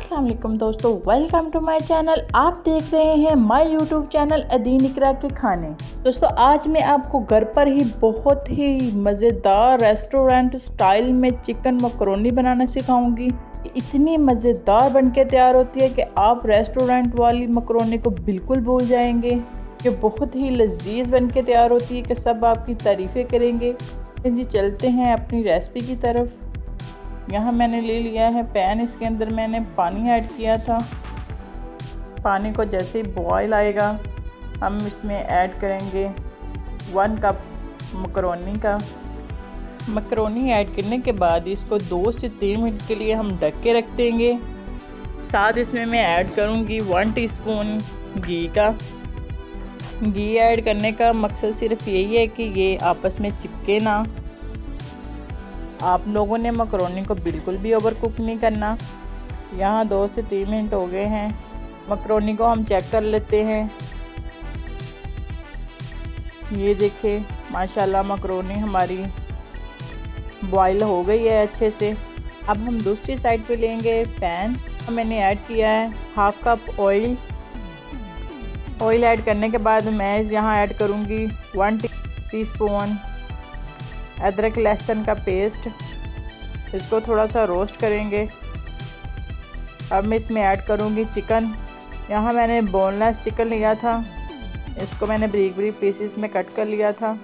अस्सलाम वालेकुम दोस्तों, वेलकम टू माय चैनल। आप देख रहे हैं माय यूट्यूब चैनल अदीन इकरा के खाने। दोस्तों आज मैं आपको घर पर ही बहुत ही मज़ेदार रेस्टोरेंट स्टाइल में चिकन मकरोनी बनाना सिखाऊंगी। इतनी मज़ेदार बनके तैयार होती है कि आप रेस्टोरेंट वाली मकरोनी को बिल्कुल भूल जाएंगे। ये बहुत ही लजीज बनके तैयार होती है कि सब आपकी तारीफ़ें करेंगे। जी चलते हैं अपनी रेसिपी की तरफ। यहाँ मैंने ले लिया है पैन, इसके अंदर मैंने पानी ऐड किया था। पानी को जैसे ही बॉयल आएगा हम इसमें ऐड करेंगे 1 कप मकरोनी ऐड करने के बाद इसको 2 से 3 मिनट के लिए हम ढक के रख देंगे। साथ इसमें मैं ऐड करूँगी 1 टीस्पून घी का। घी ऐड करने का मकसद सिर्फ यही है कि ये आपस में चिपके ना। आप लोगों ने मकरोनी को बिल्कुल भी ओवर कुक नहीं करना। यहाँ 2 से 3 मिनट हो गए हैं। मकरोनी को हम चेक कर लेते हैं। ये देखें माशाल्लाह मकरोनी हमारी बॉयल हो गई है अच्छे से। अब हम दूसरी साइड पे लेंगे पैन। मैंने ऐड किया है 1/2 कप ऑयल। ऑयल ऐड करने के बाद मैं यहाँ ऐड करूँगी 1 टीस्पून अदरक लहसुन का पेस्ट। इसको थोड़ा सा रोस्ट करेंगे। अब मैं इसमें ऐड करूँगी चिकन। यहाँ मैंने बोनलेस चिकन लिया था, इसको मैंने बारीक बारीक पीसेस में कट कर लिया था।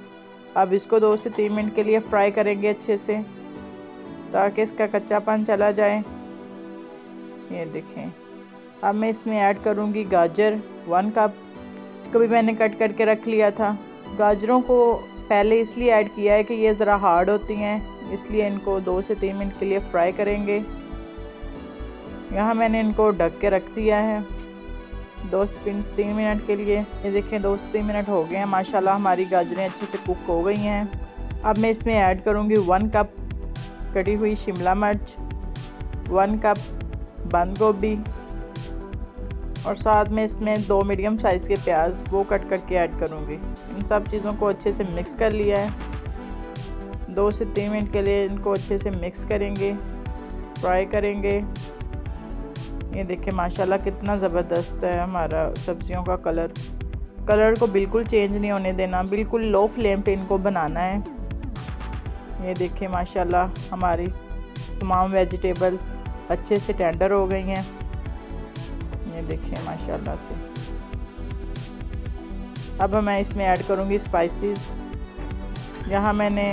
अब इसको 2 से 3 मिनट के लिए फ्राई करेंगे अच्छे से, ताकि इसका कच्चापन चला जाए। ये देखें। अब मैं इसमें ऐड करूँगी गाजर 1 कप। इसको भी मैंने कट करके रख लिया था। गाजरों को पहले इसलिए ऐड किया है कि ये ज़रा हार्ड होती हैं, इसलिए इनको 2 से 3 मिनट के लिए फ्राई करेंगे। यहाँ मैंने इनको ढक के रख दिया है 2 से 3 मिनट के लिए। ये देखें 2 से 3 मिनट हो गए हैं। माशाल्लाह हमारी गाजरें अच्छे से कुक हो गई हैं। अब मैं इसमें ऐड करूँगी 1 कप कटी हुई शिमला मिर्च, 1 कप बंद गोभी और साथ में इसमें 2 मीडियम साइज़ के प्याज वो कट करके ऐड करूँगी। इन सब चीज़ों को अच्छे से मिक्स कर लिया है। 2 से 3 मिनट के लिए इनको अच्छे से मिक्स करेंगे, फ्राई करेंगे। ये देखिए माशाल्लाह कितना ज़बरदस्त है हमारा सब्जियों का कलर को बिल्कुल चेंज नहीं होने देना, बिल्कुल लो फ्लेम पे इनको बनाना है। ये देखिए माशाल्लाह हमारी तमाम वेजिटेबल अच्छे से टेंडर हो गई हैं। ये देखिए माशाल्लाह से। अब मैं इसमें ऐड करूँगी स्पाइसेस। यहाँ मैंने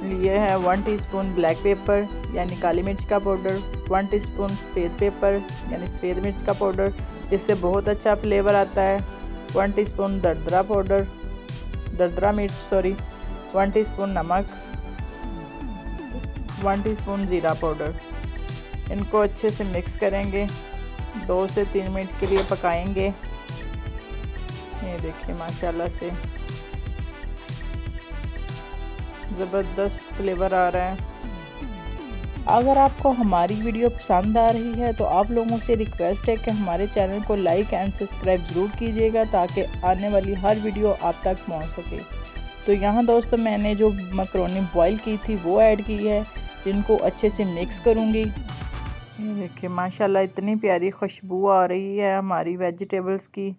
लिए है 1 टीस्पून ब्लैक पेपर यानी काली मिर्च का पाउडर, 1 टीस्पून सफ़ेद पेपर यानी सफ़ेद मिर्च का पाउडर, जिससे बहुत अच्छा फ्लेवर आता है। 1 टीस्पून दरदरा मिर्च 1 टीस्पून नमक, 1 टीस्पून ज़ीरा पाउडर। इनको अच्छे से मिक्स करेंगे, 2 से 3 मिनट के लिए पकाएंगे। ये देखिए माशाल्लाह से ज़बरदस्त फ्लेवर आ रहा है। अगर आपको हमारी वीडियो पसंद आ रही है तो आप लोगों से रिक्वेस्ट है कि हमारे चैनल को लाइक एंड सब्सक्राइब ज़रूर कीजिएगा, ताकि आने वाली हर वीडियो आप तक पहुंच सके। तो यहाँ दोस्तों मैंने जो मकरोनी बॉईल की थी वो ऐड की है, जिनको अच्छे से मिक्स करूँगी। ये देखिए माशाल्लाह इतनी प्यारी खुशबू आ रही है हमारी वेजिटेबल्स की,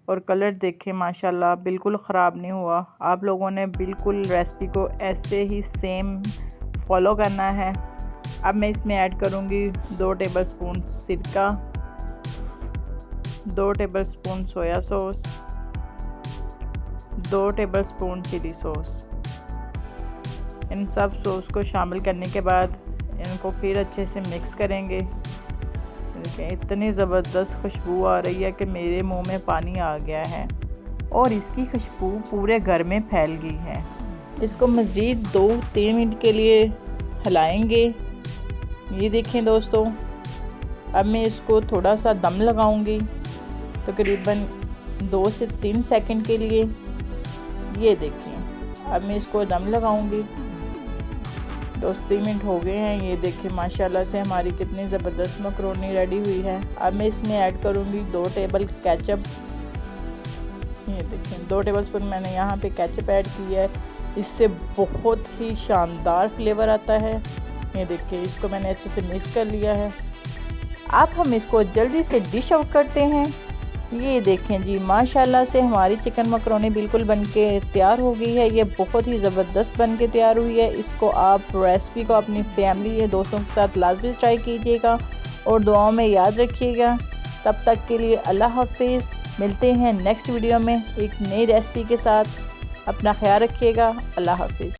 और कलर देखें माशाल्लाह बिल्कुल ख़राब नहीं हुआ। आप लोगों ने बिल्कुल रेसिपी को ऐसे ही सेम फॉलो करना है। अब मैं इसमें ऐड करूँगी 2 टेबलस्पून सिरका, 2 tablespoon soya sauce, 2 tablespoon chilli sauce. इन सब सॉस को शामिल करने के बाद इनको फिर अच्छे से मिक्स करेंगे। देखिए इतनी ज़बरदस्त खुशबू आ रही है कि मेरे मुंह में पानी आ गया है, और इसकी खुशबू पूरे घर में फैल गई है। इसको मज़ीद 2-3 मिनट के लिए हिलाएंगे। ये देखें दोस्तों, अब मैं इसको थोड़ा सा दम लगाऊंगी तकरीबन 2 से 3 सेकंड के लिए। ये देखिए अब मैं इसको दम लगाऊंगी। 2 से 3 मिनट हो गए हैं। ये देखिए माशाल्लाह से हमारी कितनी ज़बरदस्त मकरोनी रेडी हुई है। अब मैं इसमें ऐड करूँगी 2 टेबल केचप। ये देखिए 2 टेबलस्पून मैंने यहाँ पे केचप ऐड किया है, इससे बहुत ही शानदार फ्लेवर आता है। ये देखिए इसको मैंने अच्छे से मिक्स कर लिया है। अब हम इसको जल्दी से डिश आउट करते हैं। ये देखें जी, माशाल्लाह से हमारी चिकन मकरोनी बिल्कुल बनके तैयार हो गई है। ये बहुत ही ज़बरदस्त बनके तैयार हुई है। इसको आप रेसिपी को अपनी फैमिली या दोस्तों के साथ लाजमी ट्राई कीजिएगा और दुआओं में याद रखिएगा। तब तक के लिए अल्लाह हाफिज़। मिलते हैं नेक्स्ट वीडियो में एक नई रेसिपी के साथ। अपना ख्याल रखिएगा। अल्लाह हाफिज़।